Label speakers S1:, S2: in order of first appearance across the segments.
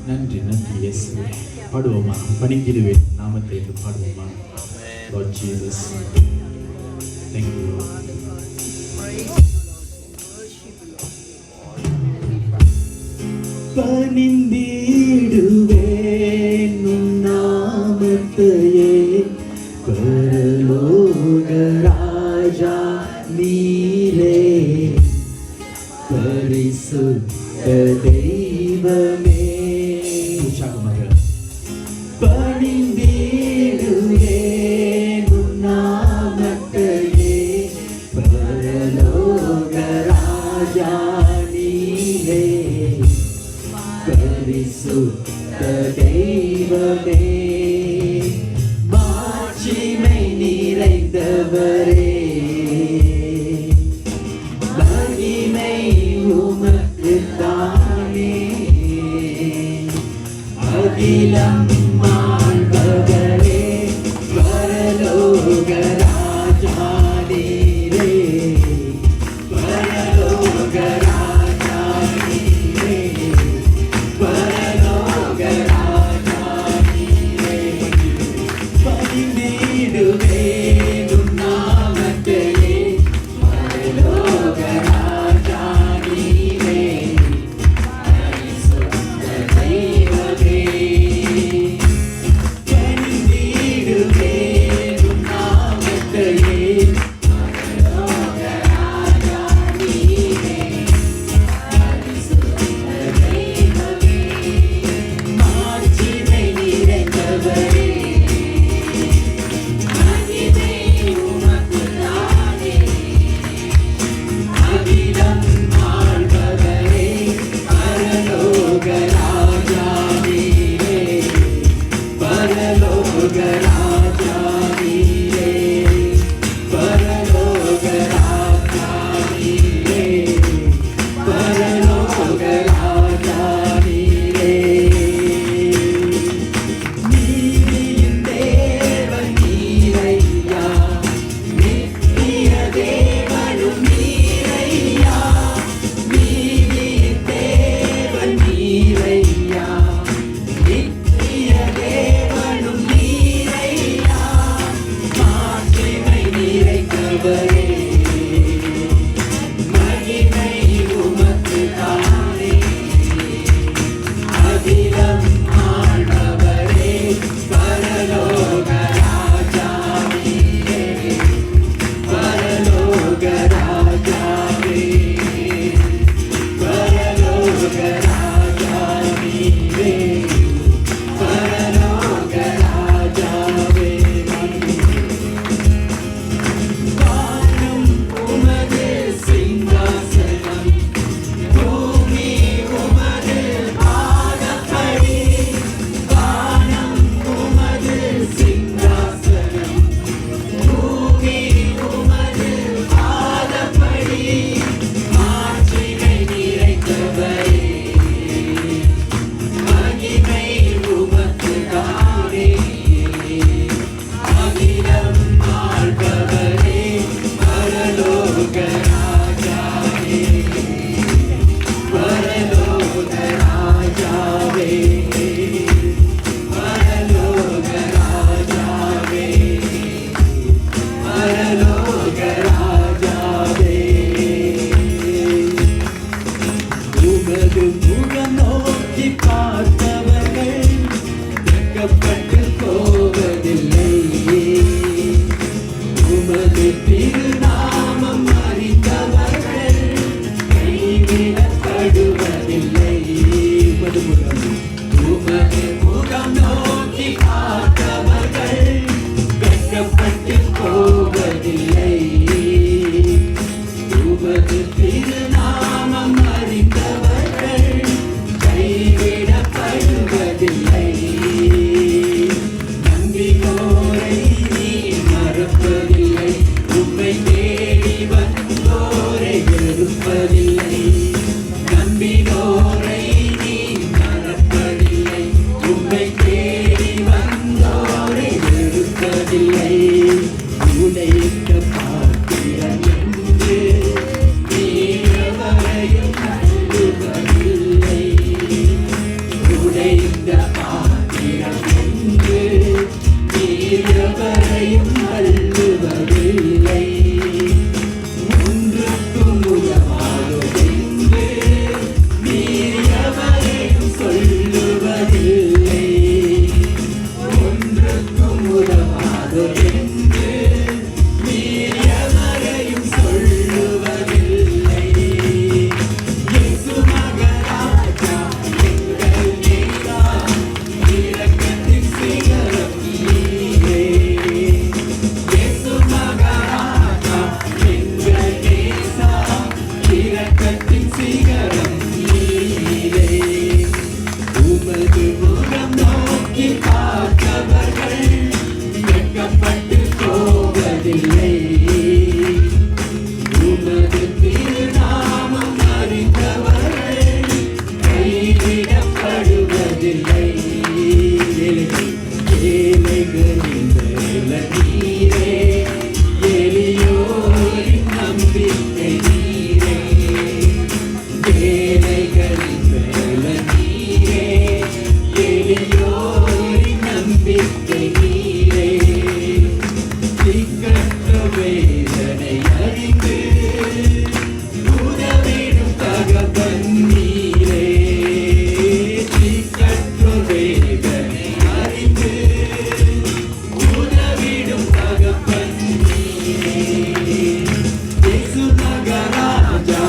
S1: நன்றி நன்றி இயேசுவே. பாடுவோமா? பணிந்திடுவேன் நாமத்தை என்று பாடுவோமா? Lord Jesus, thank you Lord. பணிந்திடுவேன் உம் நாமத்தையே, பரலோக ராஜா நீரே, பரிசுத்த தெய்வமே. உற்சாகமாக பணிந்திடுவேன் உம் நாமத்தையே, பரலோக ராஜா நீரே, பரிசுத்த தெய்வமே. மாட்சிமை நிறைந்தவரே, மகிமை உமக்கு தானே, அகிலம் ஆள்பவரே, பரலோக ராஜா நீரே, பரலோக ராஜா நீரே, பரலோக ராஜா நீரே. பணிந்திடுவேன் உம் நாமத்தையே, பரலோக ராஜா நீரே, பரிசுத்த தெய்வமே. பணிந்திடுவேன் உம் நாமத்தையே, பரலோக ராஜா நீரே, பரிசுத்த தெய்வமே. மாட்சிமை நிறைந்தவரே, மகிமை உமக்கு தானே, அகிலம் ஆள்பவரே, பரலோக ராஜா நீரே, பரலோக ராஜா நீரே, பரலோக ராஜா நீரே, பரலோக ராஜா நீரே. நீதியின் தேவன் நீரையா, நித்திய தேவனும் நீரையா, நீதியின் தேவன் நீரையா, நித்திய தேவனும் நீரையா, மாட்சிமை நிறைந்தவரே, மகிமை உமக்கு தானே, அகிலம் ஆள்பவரே, பரலோக ராஜா நீரே, பரலோக ராஜாவே, பரலோக ராஜா நீரே, பரலோக ராஜாவே. வானம் உமது சிங்காசனம், பூமி உமது பாதப்படி, வானம் உமது சிங்காசனம், பூமி உமது பாதப்படி, மாட்சிமை நிறைந்தவரே, மகிமை உமக்கு தானே, அகிலம் ஆள்பவரே, பரலோக ராஜாவே, பரலோக ராஜாவே, பரலோக ராஜாவே, பரலோக ராஜாவே. உமது முகம் நோக்கி பார்த்தவர்கள் வெட்கப்பட்டு போவதில்லை, உமது திருநாமம் அறிந்தவர்கள் கைவிடப்படுவதில்லை. உமது முகம் நோக்கி பார்த்தவர்கள் வெட்கப்பட்டு போவதில்லை, உமது திருநாமம் அறிந்தவர்கள் கைவிடப்படுவதில்லை. நம்பினோரை நீ மறப்பதில்லை, உம்மை தேடி வந்தோரை வெறுப்பதில்லை. நம்பினோரை நீ மறப்பதில்லை, உம்மை தேடி வந்தோரை வெறுப்பதில்லை. உடைக்க பாத்திரம் என்று நீ எவரையும் நம்புவதில்லை, உடைய இரக்கத்தின் சிகரம் நீரே. உமது முகம் நோக்கி பார்த்தவர்கள் வெட்கப்பட்டு போவதில்லை. உமது திருநாமம் அறிந்தவர்கள் கைவிடப்படுவதில்லை. ஏழைகளின் நீரே, எளியோரின் நம்பிக்கை நீரே. ஏழைகளின் நீரே, எளியோரின் நம்பிக்கை நீரே. திக்கற்ற வேதனை அறிந்து உதவிடும் தகப்பன் நீரே. திக்கற்ற வேதனை அறிந்து உதவிடும் தகப்பன் நீரே. இயேசு மகராஜா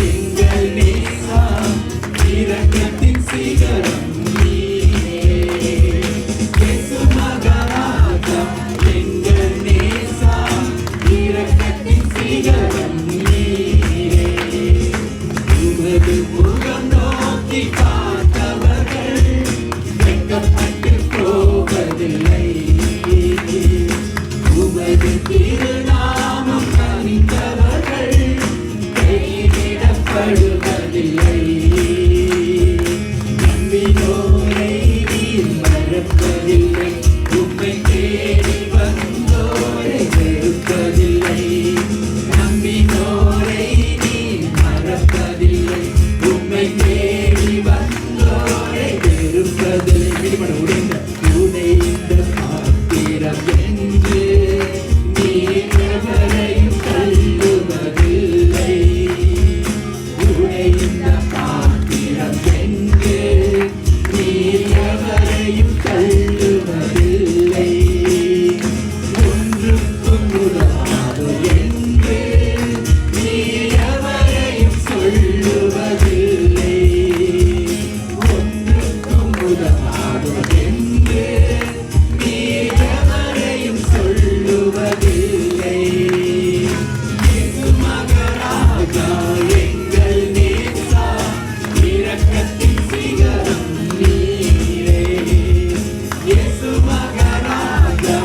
S1: எங்கள் நேசா, இரக்கத்தின் சிகரம் நீரே. இயேசு மகராஜா எங்கள் நேசா, இரக்கத்தின் சிகரம் நீரே. உமது முகம் நோக்கி பார்த்தவர்கள் வெட்கப்பட்டு போவதில்லை. உமது திருநாமம் அறிந்தவர்கள் கைவிடப்படுவதில்லை. நம்பினோரை நீர் மறப்பதில்லை. உம்மை தேடி வந்தோரை வெறுப்பதில்லை. நம்பினோரை நீர் மறப்பதில்லை. உம்மை தேடி வந்தோரை வெறுப்பதில்லை. விடுபட உடைந்த உடைந்த பாத்திரம் என்று நீர் எவரையும் தள்ளுவதில்லை. உடைந்த பாத்திரம் என்று நீர் எவரையும் தள்ளுவதில்லை. ஒன்றுக்கும் உதவாது என்று நீர் எவரையும் சொல்லுவதில்லை. ஒன்றுக்கும் உதவாது என்று நீர் எவரையும் சொல்லுவதில்லை. இயேசு மகராஜா எங்கள் நேசா, இரக்கத்தின் சிகரம் நீரே. இயேசு மகராஜா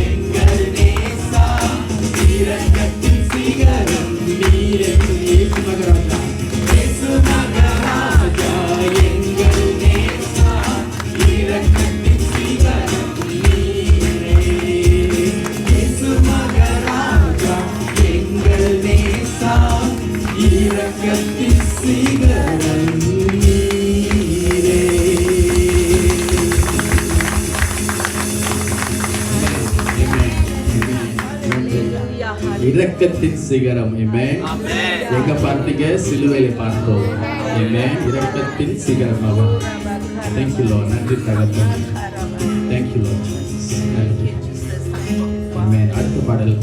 S1: எங்கள் நேசா, இரக்கத்தின் சிகரம் நீரே. இயேசு மகராஜா, இயேசு மகராஜா எங்கள் நேசா, இரக்கத்தின் சிகரம் நீரே. இயேசு மகராஜா எங்கள் நேசா, இரக்கத்தின் சிகரம் நீரே. இரக்கத்தின் சிகரம். எங்க பார்த்தீங்க? சிலுவையில பார்த்தோம். இரக்கத்தின் சிகரம் அவர். Thank you Lord. நன்றி தகப்பன். Thank you Lord. நன்றி. Amen. அடுத்த பாடல்,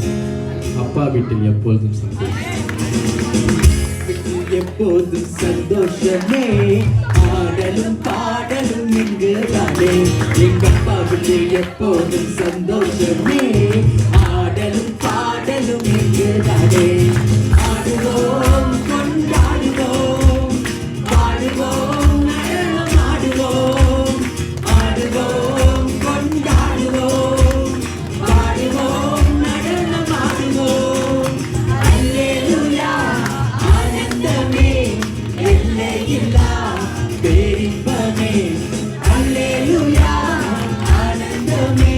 S1: அப்பா வீட்டில் எப்பொழுதும் சந்தோஷம். எப்போதும் சந்தோஷமே, ஆடலும் பாடலும் இங்குதானே. எங்க அப்பா வீட்டில் எப்போதும் சந்தோஷமே, ஆடலும் பாடலும் இங்குதானே. ஆடுவோம் கொண்டாடுவோம், பாடுவோம் நடனம் ஆடுவோம். ஆடுவோம் கொண்டாடுவோம், பாடுவோம் நடனம் ஆடுவோம். அல்லேலூயா ஆனந்தமே, எல்லையில்லா பேரின்பமே. அல்லேலூயா ஆனந்தமே,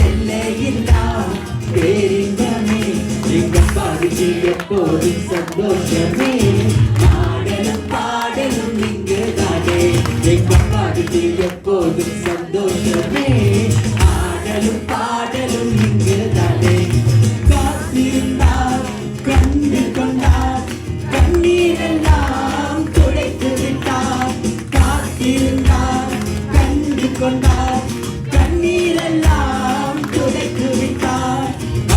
S1: எல்லையில்லா பேரின்பமே. எங்க பாடுக்கு எப்போதும் சந்தோஷமே, ஆடலும் பாடலும் இங்குதானே. எங்க பாடுக்கு எப்போதும் சந்தோஷமே, ஆடலும் பாடலும் இங்குதானே. காத்திருந்தார் கண்டு கொண்டார், கண்ணீரெல்லாம் துடைத்து விட்டார். காத்திருந்தார் கண்டு கொண்டார், கண்ணீரெல்லாம் துடைத்து விட்டார்.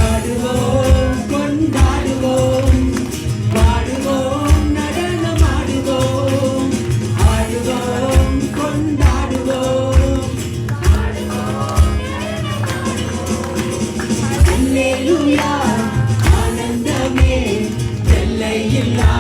S1: ஆடுவோம் கொண்டாடுவோம், பாடுவோம் நடனம் ஆடுவோம். ஆடுவோம் கொண்டாடுவோம், அல்லேலூயா ஆனந்தமே, எல்லையில்லா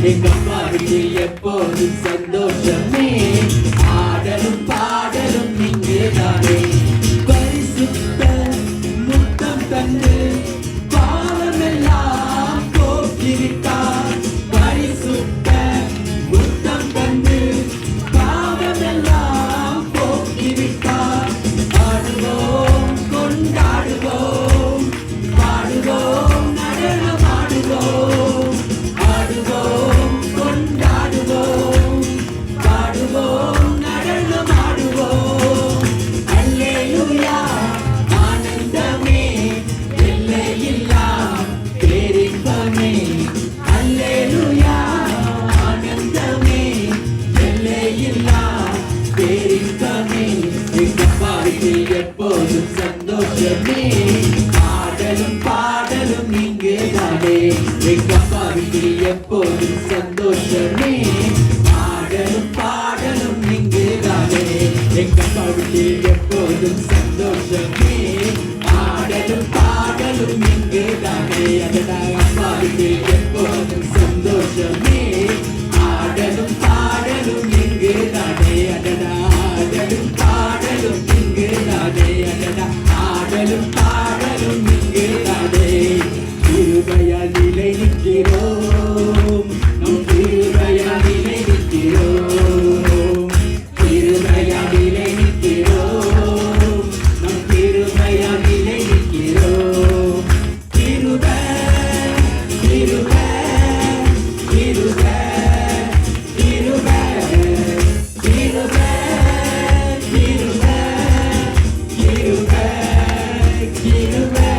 S2: எங்க அப்பாவுக்கு எப்போதும் சந்தோஷமே, ஆடலும் பாடலும் இங்குதானே. பரிசுத்த முத்தம் தந்து பாவமெல்லாம் போக்கிவிட்டார். பரிசுத்த முத்தம் தந்து பாவமெல்லாம் போக்கிவிட்டார். ஆடுவோம் கொண்டாடுவோம், பாடுவோம் நடனமாடுவோம். ஆடுவோம் கொண்டாடுவோம், பாடுவோம் நடனமாடுவோம். அல்லேலூயா ஆனந்தமே, எல்லையில்லா பேரின்பமே. அல்லேலூயா ஆனந்தமே, எல்லையில்லா பேரின்பமே. எங்க அப்பாவுக்கு எப்போதும் சந்தோஷமே, ஆடலும் பாடலும் இங்குதானே. எங்க அப்பாவுக்கு எப்போதும் சந்தோஷமே, ஆடலும் பாடலும் இங்குதானே. எங்க அப்பாவுக்கு எப்போதும் சந்தோஷமே, ஆடலும் பாடலும் இங்குதானே. அடடா அப்பாவுக்கு எப்போதும் சந்தோஷமே, ஆடலும் பாடலும் இங்குதானே. அடடா ஆடலும் பாடலும் இங்குதானே. அடடா ஆடலும் பாடலும் இங்குதானே. கிருபையால் நிலை நிற்கிறோம், நம் கிருபையால் நிலை நிற்கிறோம். கிருபையால் நிலை நிற்கிறோம், நம் கிருபையால் நிலை நிற்கிறோம். கிருபை கிருபை கிருபை கிருபை கிருபை கிருபை கிருபை கிருபை.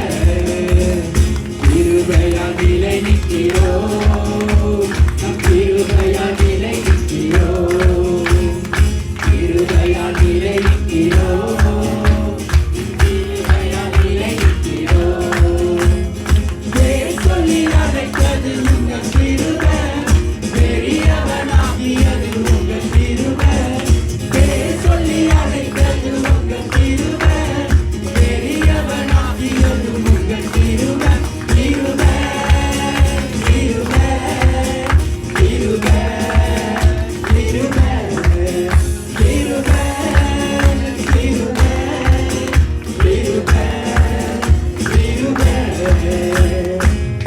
S2: கிருபையால் நிலை நிற்கிறோம், நம் கிருபையால் நிலை நிற்கிறோம். கிருபையால் நிலை நிற்கிறோம், கிருபையால் நிலை நிற்கிறோம். பேர் சொல்லி அழைத்தது உங்கள் கிருபை, பெரியவனாகியது உங்கள் கிருபை. பேர் சொல்லி அழைத்தது உங்கள் கிருபை, பெரியவனாகியது உங்கள் கிருபை. கிருபை கிருபை கிருபை கிருபை கிருபை கிருபை கிருபை கிருபை.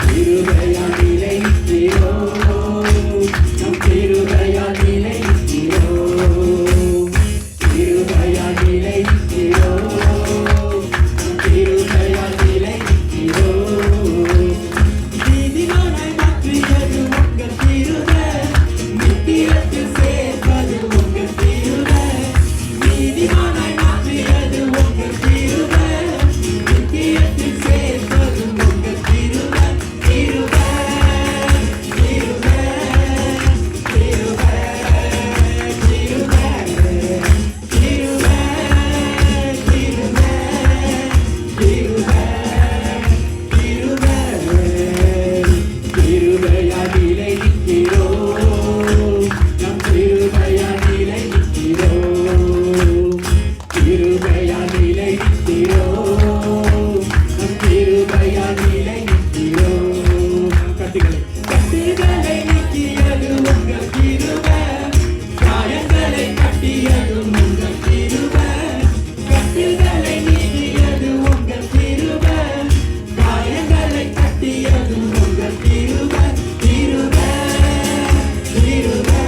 S2: கிருபையால் நிலை நிற்கிறோம், நம் கிருபையால் நிலை நிற்கிறோம். கிருபையால் நிலை நிற்கிறோம், நம் கிருபையால் நிலை நிற்கிறோம். நீதிமானாய் மாற்றியது உங்கள் கிருபை, நித்தியத்தில் சேர்ப்பது உங்கள் கிருபை. நீதிமானாய் மாற்றியது உங்கள் கிருபை, நித்தியத்தில் சேர்ப்பது உங்கள் கிருபை. கிருபை கிருபை கிருபை கிருபை கிருபை கிருபை கிருபை கிருபை. கிருபையால் நிலை நிற்கிறோம், நம் கிருபையால் நிலை நிற்கிறோம். கிருபையால் நிலை நிற்கிறோம், நம் கிருபையால் நிலை நிற்கிறோம். கட்டுகளை நீக்கியது உங்கள் கிருபை, காயங்களை கட்டியது உங்கள் கிருபை. கட்டுகளை நீக்கியது உங்கள் கிருபை, காயங்களை கட்டியது உங்கள் கிருபை. கிருபை கிருபை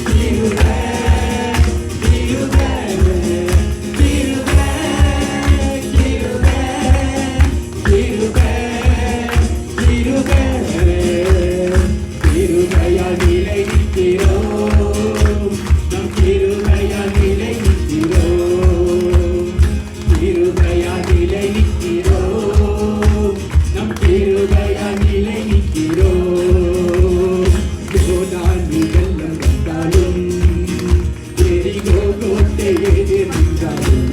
S2: கிருபை கிருபை கிருபை கிருபை கிருபை கிருபை. கிருபையால் நிலை நிற்கிறோம், நம் கிருபையால் நிலை நிற்கிறோம். கிருபையால் நிலை நிற்கிறோம், நம் கிருபையால் நிலை நிற்கிறோம். யோர்தானில் வெள்ளம் வந்தாலும், எரிகோ கோட்டை எதிர்ந்தாலும்.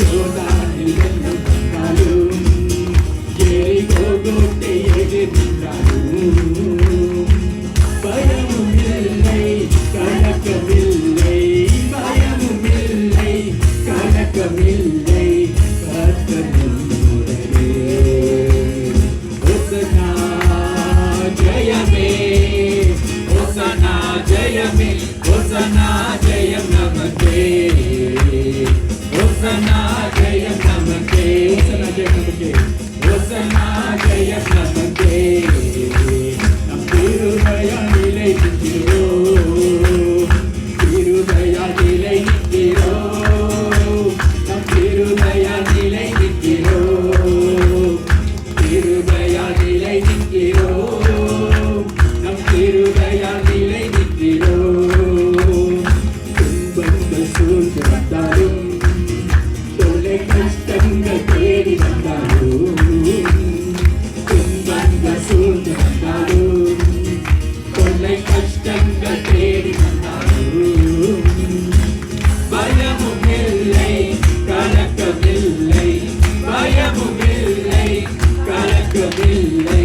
S2: யோர்தானில் வெள்ளம் வந்தாலும், எரிகோ கோட்டை எதிர்ந்தாலும். பயமும் இல்லை கலக்கமில்லை, பயமும் இல்லை கலக்கமில்லை. கர்த்தர் நம்முடனே. ஒசன்னா ஜெயம் ஹோசனா ஜெயமே ஹோசனா ஜெயம் நமக்கே ஹோசனா ஜெயம் நமக்கே ஹோசனா ஜெயம் நமக்கே நம் கிருபையா நிலை நிற்கிறோம் கிருபையா நிலை நிற்கிறோம் நம் கிருபையா நிலை நிற்கிறோம் கிருபையா நிலை நிற்கிறோம் நம் கிருபையா நிலை நிற்கிறோம் துன்பங்கள் சூழ்ந்து வந்தாலும் தொல்லை கஷ்டங்கள் தேடி வந்தாலும் துன்பங்கள் சூழ்ந்து வந்தாலும் தொல்லை கஷ்டங்கள் தேடி வந்தாலும் பயமும் இல்லை கலக்கமில்லை பயமும் இல்லை கலக்கமில்லை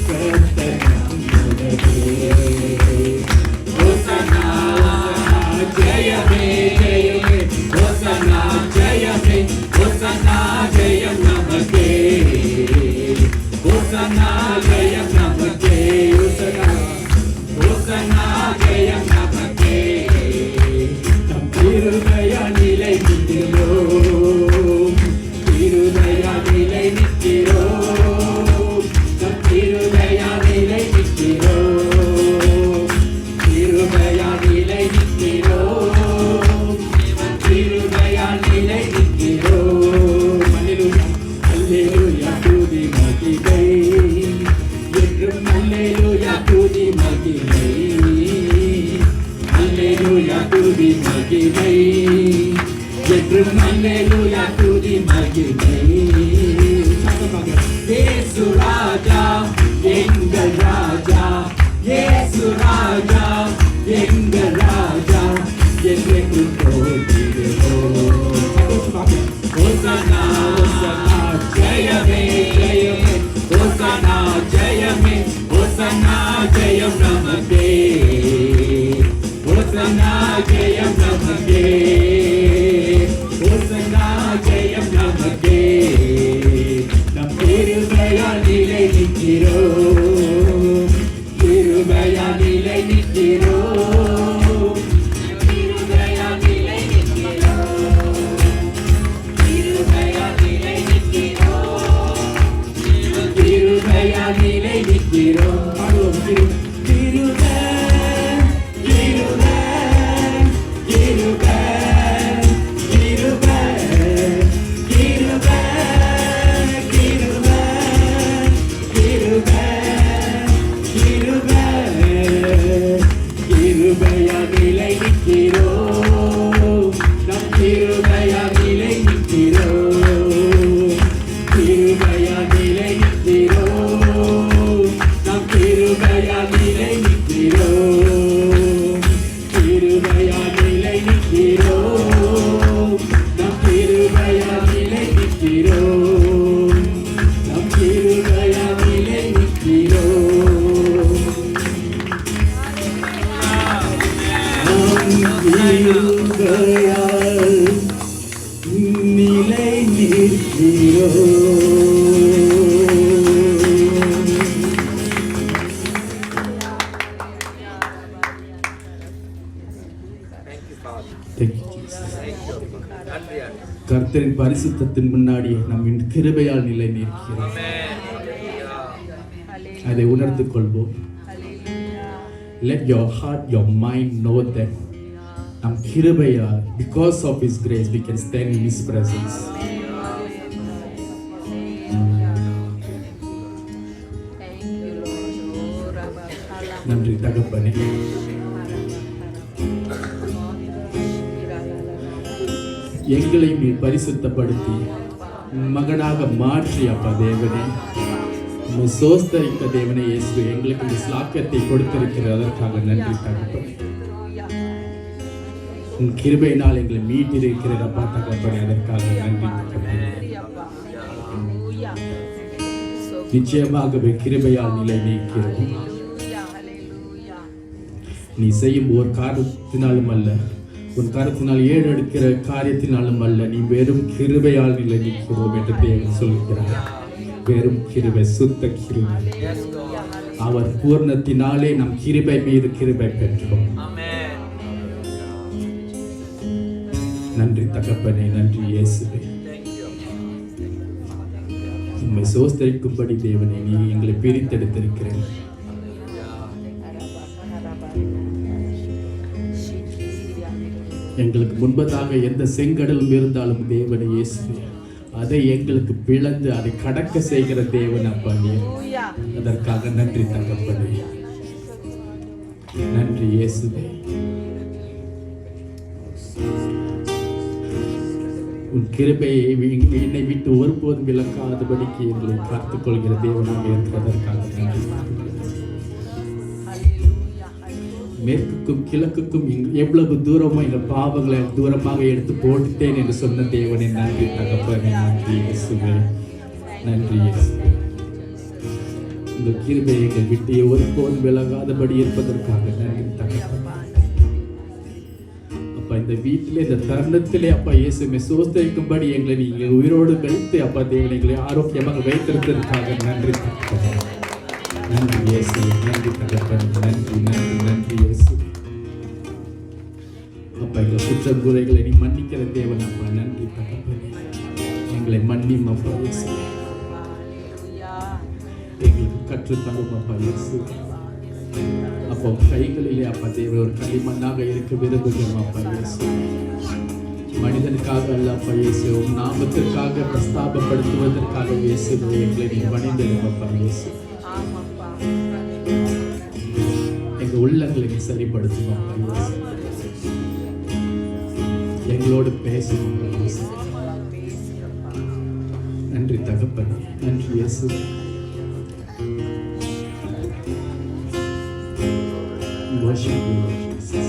S2: கர்த்தர் நம்முடனே. ஹோசனா ஜெயமே ஜெயமே ஹோசனா ஜெயமே ஹோசனா ஜெயம் நமக்கே ஹோசனா ஜெயம் நமக்கே ஹோசனா ஹோசனா ஜெயம் நமக்கே நம் கிருபையா நிலை நிற்கிறோம் கிருபையா நிலை நிற்கிறோம் நம் கிருபையா நிலை நிற்கிறோம் கிருபையா நிலை நிற்கிறோம் நம் கிருபையா நிலை நிற்கிறோம் அல்லேலூயா துதி மகிமை என்றும் அல்லேலூயா துதி மகிமை அல்லேலூயா துதி மகிமை என்றும் அல்லேலூயா துதி மகிமை இயேசு ராஜா எங்கள் ராஜா இயேசு ராஜா எங்கள் ராஜா என்றென்றும் போற்றிடுவோம் ஹோசனா ஹோசனா ஜெயமே ஜெயமே ஹோசனா ஜெயமே ஹோசனா ஜெயம் நமக்கே ஹோசனா ஜெயம் நமக்கே ஹோசனா ஜெயம் நமக்கே நம் கிருபையா நிலை நிற்கிறோம் கிருபையா நிலை நிற்கிறோம் கிருபையா நிலை நிற்கிறோம் கிருபையா நிலை நிற்கிறோம் கிருபையா நிலை நிற்கிறோம் பாடுவோம் கிருபை கிருபை கிருபை கிருபை கிருபை கிருபை கிருபை கிருபையா நிலை நிற்கிறோம் நம் கிருபையா நிலை நிற்கிறோம் கிருபையா நிலை நிற்கிறோம் நம் கிருபையா நிலை நிற்கிறோம் கிருபையா நிலை நிற்கிறோம் நம் கிருபையா நிலை நிற்கிறோம் நம் கிருபையா நிலை நிற்கிறோம் கிருபையால் நிலை நிற்கிறோம்
S1: Thank you, Jesus. கர்த்தரின் பரிசுத்தத்தின் முன்னாடி நம் கிருபையால் நிலை நிற்கிறோம். அதை உணர்ந்து கொள்வோம். Let your heart, your mind know that நம் கிருபையால், because of His grace, we can stand in His presence. நன்றி தகப்பனே. எங்களை நீ பரிசுத்தப்படுத்தி மகனாக மாற்றி அப்பா தேவனே, சோஸ்தரித்த தேவனே இயேசு எங்களுக்கு இந்த ஸ்லாக்கியத்தை கொடுத்திருக்கிற அதற்காக நன்றி தகப்பனே. உன் கிருபையினால் எங்களை மீட்டிருக்கிற அப்பா தகப்பனே, அதற்காக நன்றி தகப்பனே. நிச்சயமாகவே கிருபையால் நிலை நீக்கிறோம். நீ செய்யும் ஒரு காரியத்தினாலும் அல்ல, உன் கருத்தினால் ஏறெடுக்கிற காரியத்தினாலும் அல்ல, நீ வெறும் கிருபையால் நிலை நிற்கிறோம் என்று தேவன் சொல்கிறார். வெறும் கிருபை, சுத்த கிருபை. அவர் பூர்ணத்தினாலே நம் கிருபை மீது கிருபை பெற்றோம். நன்றி தகப்பனே, நன்றி இயேசுவே. உம்மை சோஸ்தரிக்கும்படி தேவனே நீ எங்களை பிரித்தெடுத்திருக்கிறேன். எங்களுக்கு முன்பதாக எந்த செங்கடலும் இருந்தாலும் தேவனே இயேசுவே, அதை எங்களுக்கு பிளந்து அதை கடக்க செய்கிற தேவன் அப்பா நீ. அதற்காக நன்றி தகப்பனே, நன்றி இயேசுவே. உன் கிருபையை என்னை விட்டு ஒருபோதும் விலக்காதபடிக்கு எங்களை காத்துக் கொள்கிற தேவனாக இருக்கிறதற்காக நன்றி. மேற்குக்கும் கிழக்குக்கும் எவ்வளவு தூரமோ எங்கள் பாவங்களை தூரமாக எடுத்து போட்டுட்டேன் என்று சொன்ன தேவனே நன்றி தகப்பனே, நன்றி இயேசுவே, நன்றி இயேசுவே. உங்கள் கிருபையை எங்கள் விட்டு ஒருபோதும் விலகாதபடி இருப்பதற்காக நன்றி தகப்பனே. அப்பா இந்த வீட்டிலே இந்த தருணத்திலே அப்பா இயேசுவை சோஸ்தரிக்கும்படி எங்களை நீங்கள் உயிரோடு வைத்து அப்பா தேவனை எங்களை ஆரோக்கியமாக வைத்திருப்பதற்காக நன்றி தகப்பனே, நன்றி இயேசுவே, நன்றி தகப்பனே, நன்றி நன்றி நன்றி இயேசுவே. அப்பா எங்கள் குற்றம் குறைகளை நீ மன்னிக்கிற தேவன் அப்பா, நன்றி தகப்பனே. எங்களை மன்னியும் அப்பா இயேசுவே, எங்களுக்கு கற்றுத்தரும் அப்பா இயேசுவே. அப்போ கைகளிலே அப்பா தேவன் ஒரு களிமண்ணாக இருக்க விரும்புகிறோம் அப்பா இயேசுவே. மனிதனுக்காக அல்ல அப்பா இயேசுவே, உன் நாமத்திற்காக பிரஸ்தாபப்படுத்துவதற்காக இயேசுவே எங்களை நீ பணிந்திடும் அப்பா இயேசுவே. எங்க உள்ளங்களை நீ சரிப்படுத்தும் அப்பா இயேசுவே. எங்களோடு பேசும் அப்பா இயேசுவே. நன்றி தகப்பனே, நன்றி இயேசுவே. Worship you, Lord Jesus.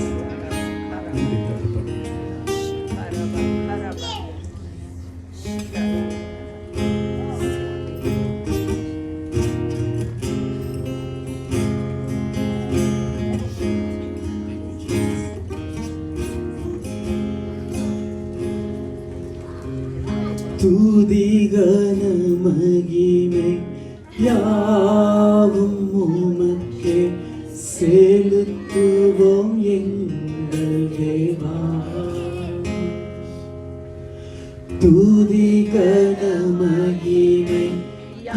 S1: நன்றி தகப்பனே.
S2: துதி கன மகிமை யாவும் உமக்கே செலுத்துவோம் எங்கள் தேவா. துதி கன மகிமை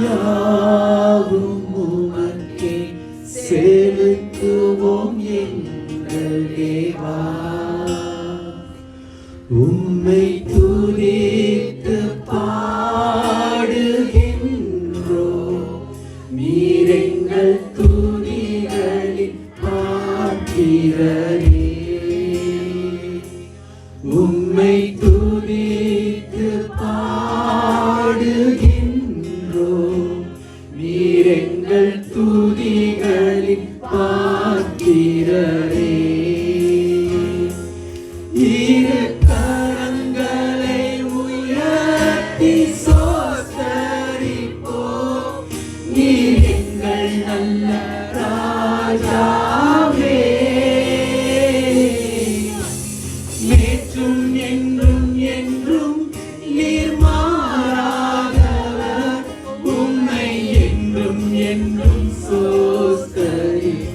S2: யாவும் உமக்கே செலுத்துவோம் எங்கள் தேவா. உம்மை துதித்து பாடுகின்றோம், நீர் எங்கள் துதிகளின் பாத்திரரே. உம்மை துதித்து பாடுகின்றோம், நீர் எங்கள் துதிகளின் பாத்திரரே. இரு கரங்களை உயர்த்தி சோஸ்தரிப்போம், நீர் எங்கள் நல்ல ராஜாவே. நேற்றும் என்றும் என்றும் நீர் மாறாதவர், உம்மை என்றும் என்றும் சோஸ்தரிப்போம்.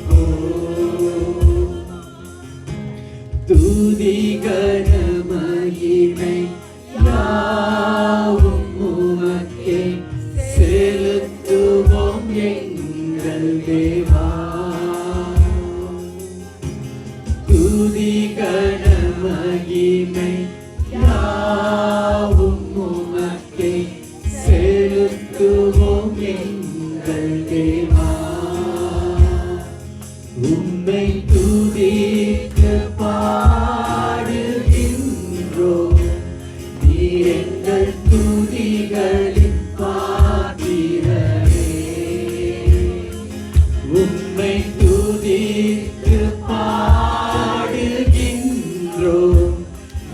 S2: துதி கன மகிமை யாவும் உமக்கே செலுத்துவோம் எங்கள் தேவா. துதி கன மகிமை யாவும் உமக்கே செலுத்துவோம் எங்கள் தேவா. உம்மை துதித்து பாடுகின்றோம், நீர் எங்கள் துதிகளின் பாத்திரரே. உம்மை துதித்து பாடுகின்றோம்,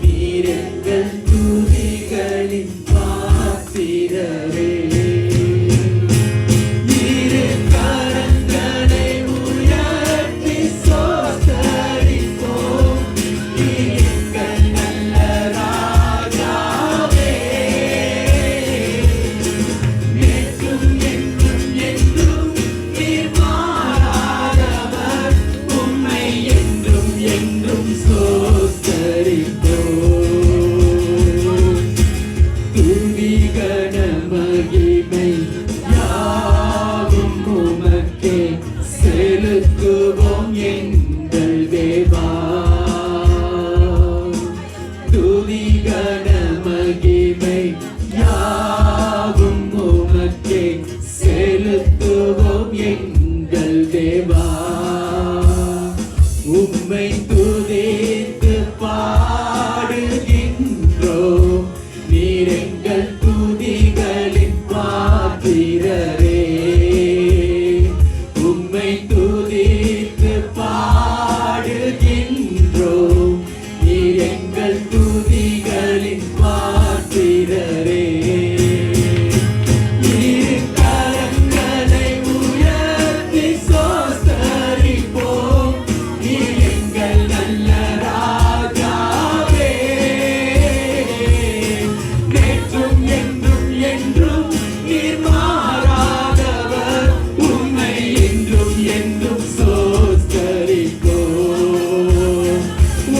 S2: நீர் எங்கள் துதிகளின் பாத்திரரே. இரு கரங்களை உயர்த்தி சோஸ்தரிப்போம், நீர் எங்கள் நல்ல ராஜாவே. நேற்றும் செலுத்துவோம் எங்கள் தேவா. துதி கன மகிமை யாவும் உமக்கே செலுத்துவோம் எங்கள் தேவா. உம்மை துதித்து பாடுகின்றோம், நீர் எங்கள் துதிகளின் பாத்திரரே. உம்மை துதித்து பாடுகின்றோம், நீர் எங்கள் துதிகளின் பாத்திரரே. இரு கரங்களை உயர்த்தி ஸ்தோத்தரிப்போம், நீர் எங்கள் நல்ல ராஜாவே. நேற்றும் என்றும் என்றும் நீர் மாறாதவர், உம்மை என்றும் என்றும் ஸ்தோத்தரிப்போம்.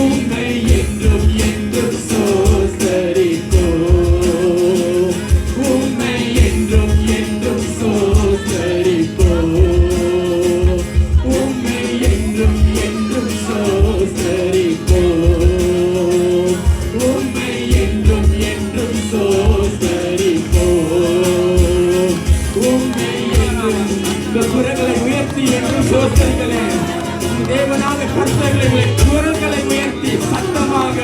S2: உம்மை என்றும் என்றும் ஸ்தோத்தரிப்போம். உம்மை என்றும் என்றும் ஸ்தோத்தரிப்போம். உம்மை என்றும் என்றும் ஸ்தோத்தரிப்போம். உம்மை என்றும் என்றும் ஸ்தோத்தரிப்போம். உம்மை என்றும் இந்த குரல்களை உயர்த்தி என்றும் ஸ்தோத்தரிகளே. தேவனாக கர்த்தர்களை குரல்களை உயர்த்தி சத்தமாக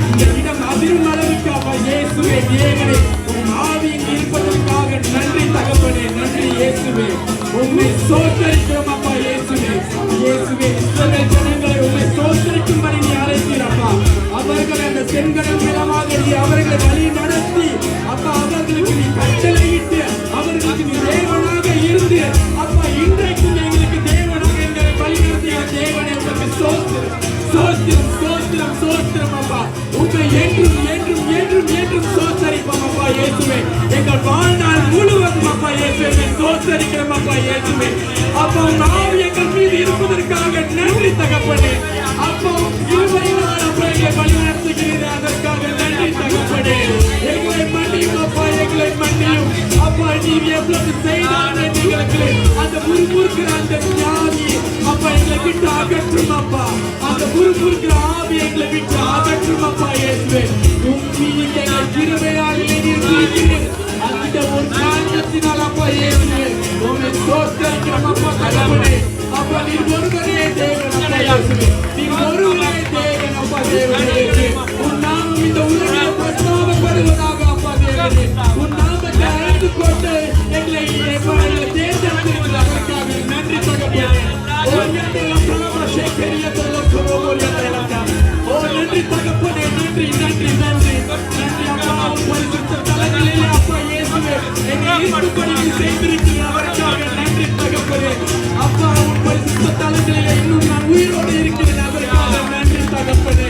S2: இந்த இடம் அதிரும் அளவுக்கு அப்பா இயேசுவே தேவனே உம் ஆவியின் இருப்பதற்காக நன்றி தகப்பனே. நன்றி இயேசுவே, உம்மை ஸ்தோத்தரிக்கிறோம் அப்பா இயேசுவே. இயேசுவே இஸ்ரவேல் ஜனங்களை உம்மை ஸ்தோத்தரிக்கும்படி நீ அழைத்தீரப்பா. அவர்களை அந்த செங்கடல் நிலமாக நீ அவர்களை வழி நடத்தி அப்பா அவர்களுக்கு நீ கட்டளையிட்டு அவர்களுக்கு நீ தேவனாக இருந்து அப்பா இன்றைக்கும் எங்களுக்கு தேவனாக எங்களை வழி நடத்திய தேவனே உமக்கு ஸ்தோத்திரம் ஸ்தோத்திரம் ஸ்தோத்திரம் ஸ்தோத்திரம் அப்பா. உம்மை என்றும் என்றும் என்றும் என்றும் ஸ்தோத்தரிப்போம் அப்பா இயேசுவே. எங்கள் வாழ்நாள் முழுவதும் அப்பா இயேசுவே ஸ்தோத்தரிக்கிறோம் அப்பா இயேசுவே. அப்பா உம் ஆவி எங்கள் மீது இருப்பதற்காக நன்றி தகப்பனே. அப்பா இருவரையினால் அப்பா எங்களை வழி நடத்துகிறீர்கள், அதற்காக நன்றி தகப்பனே. எங்களை மன்னியும் அப்பா, எங்களை மன்னியும் அப்பா. நீர் எவ்வளவு செய்தாலும் எங்களுக்கு அந்த முறுமுறுக்கிற அந்த வியாதி அப்பா எங்களை விட்டு அகற்றும் அப்பா. அந்த முறுமுறுக்கிற ஆவி எங்களை விட்டு அகற்றும் அப்பா இயேசுவே. உம் மீது எங்களை கிருபையாக நீர் இருக்கிறீர். அந்த ஒரு காரணத்தினால் அப்பா இயேசுவே உம்மை ஸ்தோத்திரிக்கிறோம் அப்பா தகப்பனே. அப்பா நீர் ஒருவரே தேவன் அப்பா இயேசுவே. நீர் ஒருவரே தேவன் அப்பா தேவனே. உன் நாமம் இந்த உலகில் பிரஸ்தாபப்படுவதாக அப்பா தேவனே. உன் நாமத்தை அழைத்து கொண்டு எங்களை தேர்ந்தெடுத்திருக்கிற அதற்காக நன்றி தகப்பனே. ஓ நன்றி தகப்பனே, நன்றி நன்றி நன்றி நன்றி அப்பா. உன் பரிசுத்த தலங்களிலே அப்பா இயேசுவே எங்களை இருக்கும்படி நீ செய்திருக்கிற அதற்காக நன்றி தகப்பனே. அப்பா உன் பரிசுத்த தலங்களிலே இன்னும் நான் உயிரோடு இருக்கிறேன், அதற்காக நன்றி தகப்பனே.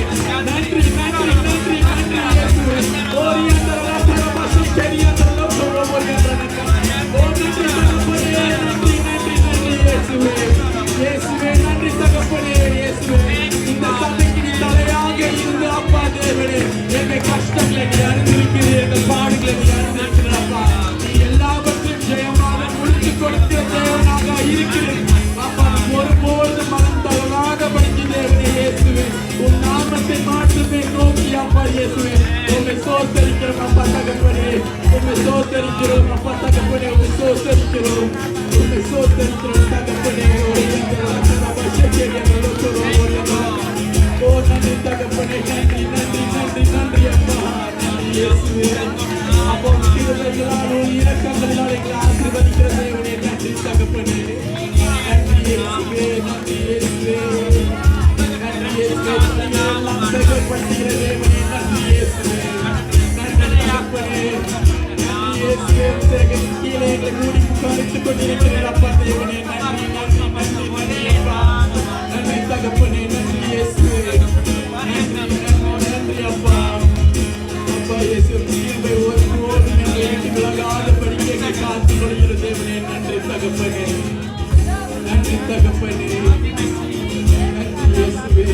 S2: நன்றி நன்றி நன்றி நன்றி இயேசுவே. ஓ ரியந்தரலா தரபாசி கரியந்தரலா தரபாசி ஓ நன்றி தகப்பனே. நன்றி நன்றி நன்றி இயேசுவே. இயேசுவே நன்றி தகப்பனே. இயேசுவே இந்த சபைக்கு நீ தலையாக இருந்து அப்பா தேவனே எங்கள் கஷ்டங்களை நீ அறிந்திருக்கிறீர், எங்கள் பாடுகளை நீ அறிந்திருக்கிறீர் அப்பா. நீ எல்லாவற்றையும் ஜெயமாக முடித்து கொடுக்கிற தேவனாக இருக்கிறேன் அப்பா. ஒருபோது மனம் தளராத படிக்க தேவனே இயேசுவே. உன் நாமத்தை மாற்றுமே நோக்கி அப்பா இயேசுவே உம்மை ஸ்தோத்தரிக்கிறோம் அப்பா தகப்பனே. உம்மை ஸ்தோத்தரிக்கிறோம் அப்பா தகப்பனே. உம்மை ஸ்தோத்தரிக்கிறோம், உம்மை ஸ்தோத்தரிக்கிறோம் தகப்பனே. ஓ நன்றி தகப்பனே. நன்றி நன்றி நன்றி நன்றி அப்பா. நன்றி இயேசுவே. அப்போ கிருபைகளாலும் இரக்கங்களால் எங்களை ஆசீர்வதிக்கிற தேவனே நன்றி தகப்பனே. நன்றி இயேசுவே. நன்றி இயேசுவே. நன்றி இயேசுவே. எல்லாம் செயல்படுத்துகிற தேவனே நன்றி இயேசுவே. நன்றி தகப்பனே. நன்றி இயேசுவே. கீழே எங்களை மூடி உட்கார்ந்து கொண்டிருக்கிற அப்பா தேவனே நன்றி நன்றி நன்றி நன்றி அப்பா. நன்றி தகப்பனே. நன்றி இயேசுவே. நன்றி அப்பா. அப்பா இயேசுவே கிருபை ஒருபோதும் எங்களை விட்டு விலகாத படிக்க எங்களை காத்து கொள்கிற தேவனே நன்றி தகப்பனே. நன்றி தகப்பனே. நன்றி இயேசுவே.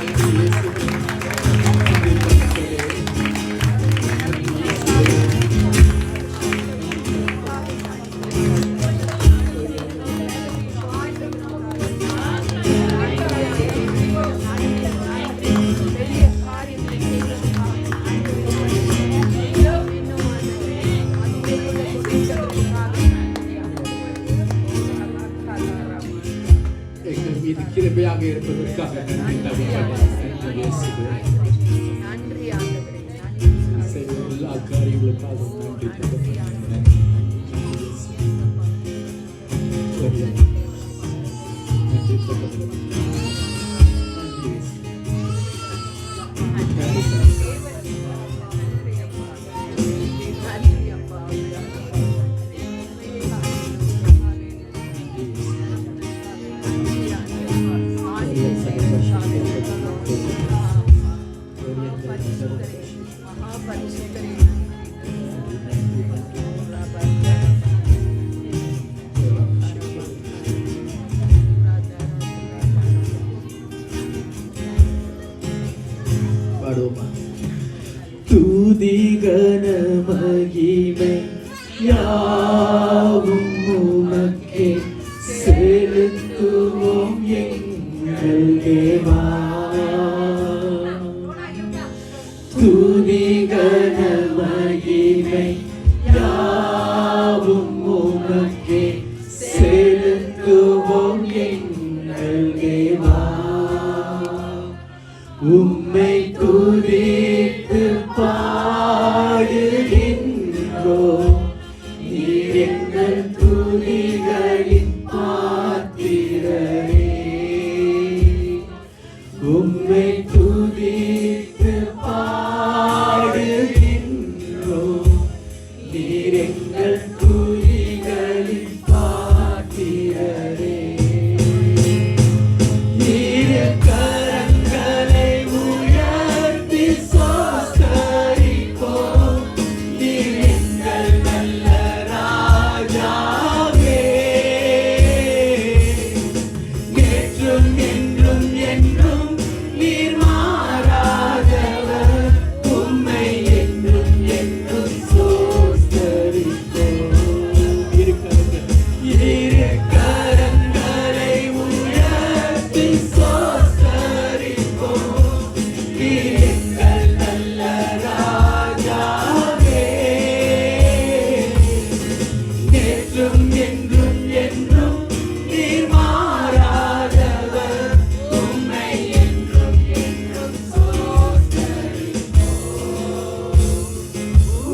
S2: நன்றி தகப்பனே.
S1: இருப்பதற்காக நன்றி தகப்பனே. நன்றி இயேசுவே.
S3: நன்றி ஆண்டவரே.
S1: செய்த எல்லா காரியங்களுக்காகவும் நன்றி தகப்பனே. நன்றி இயேசுவே. நன்றி தகப்பனே. நன்றி இயேசுவே. நன்றி தகப்பனே. பாடுவோமா? துதி கன மகிமை யாவும் உமக்கே செலுத்துவோம் எங்கள் தேவா. துதி கன மகிமை யாவும் உமக்கே செலுத்துவோம் எங்கள் தேவா. உம்மை துதித்து பாடுகின்றோம், நீர் எங்கள் துதிகளின் பாத்திரரே. உம்மை துதித்து பாடுகின்றோம், நீர் எங்கள் துதிகளின் பாத்திரரே. இரு கரங்களை உயர்த்தி ஸ்தோத்திரிப்போம், நீர் எங்கள் நல்ல ராஜாவே. நேற்றும் என்றும் என்றும் நீர் மாறாதவர், உம்மை என்றும் என்றும் ஸ்தோத்திரிப்போம். இரு கரங்களை உயர்த்தி ஸ்தோத்திரிப்போம், நீர் எங்கள் நல்ல ராஜாவே. நேற்றும் என்றும் என்றும் நீர் மாறாதவர், உம்மை என்றும் என்றும் ஸ்தோத்திரிப்போம்.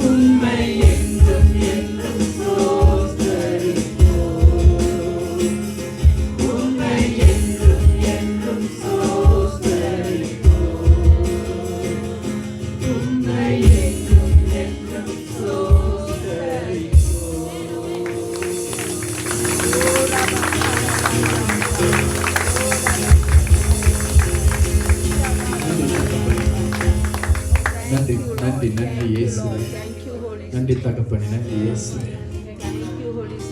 S1: உம்மை என்றும் என்றும் ஸ்தோத்திரிப்போம். உம்மை என்றும் என்றும் ஸ்தோத்திரிப்போம். உம்மை என்றும் என்றும் நன்றி நன்றி நன்றி இயேசுவே. நன்றி தகப்பனே. நன்றி இயேசுவே.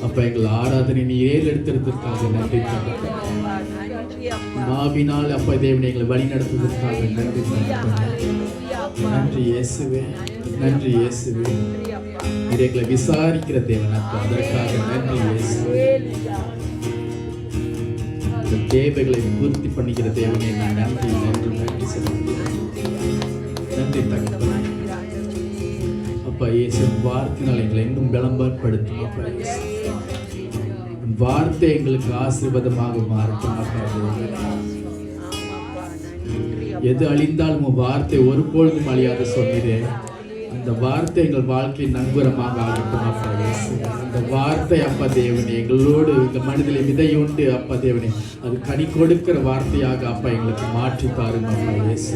S1: அப்பா எங்கள் ஆராதனை நீ ஏறெடுத்ததற்காக நன்றி தகப்பனே. நாவினால் அப்பா தேவனை எங்களை வழி நடத்துவதற்காக நன்றி தகப்பனே. நன்றி இயேசுவே. நன்றி இயேசுவே. நீர் எங்களை விசாரிக்கிற தேவன் அப்பா, அதற்காக நன்றி இயேசுவே. இந்த தேவைகளை பூர்த்தி பண்ணிக்கிற தேவனே நான் நன்றி நன்றி நன்றி சொல்லுகிறேன். நன்றி தகப்பனே. அப்பா இயேசு வார்த்தையினால் எங்களை இன்னும் விளம்பரப்படுத்தும் அப்பா இயேசு. உன் வார்த்தை எங்களுக்கு ஆசீர்வாதமாக மாறட்டும் அப்பா தேவனே. எது அழிந்தாலும் உன் வார்த்தை ஒருபொழுதும் அழியாத சொன்னீரே, அந்த வார்த்தை எங்கள் வாழ்க்கையின் நங்கூரமாக ஆகட்டும் அப்பா இயேசு. அந்த வார்த்தை அப்பா தேவனே எங்களோடு இந்த மனிதனை விதையுண்டு அப்பா தேவனே, அது கனி கொடுக்கிற வார்த்தையாக அப்பா எங்களுக்கு மாற்றி தாருங்க அப்பா இயேசு.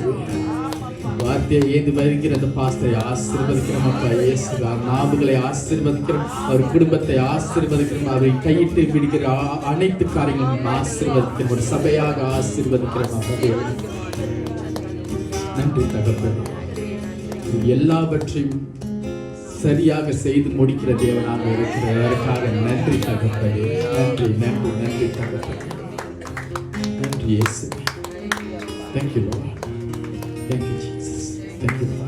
S1: வார்த்தையை ஏந்து வருகிற அந்த பாஸ்டரை ஆசீர்வதிக்கிறோம் அப்பா இயேசு. நாவுகளை ஆசீர்வதிக்கிறோம், அவர் குடும்பத்தை ஆசீர்வதிக்கிறோம், அவரை கையிட்டு பிடிக்கிற அனைத்து காரியங்களும் ஆசீர்வதிக்கிறோம், ஒரு சபையாக ஆசீர்வதிக்கிறோம் அப்பா தேவனே. நன்றி தகப்பனே. எல்லாவற்றையும் சரியாக செய்து முடிக்கிற தேவனாக இருக்கிறதற்காக நன்றி தகப்பனே. நன்றி நன்றி நன்றி தகப்பனே. நன்றி இயேசு. Thank you Lord. Thank you Jesus. Thank you.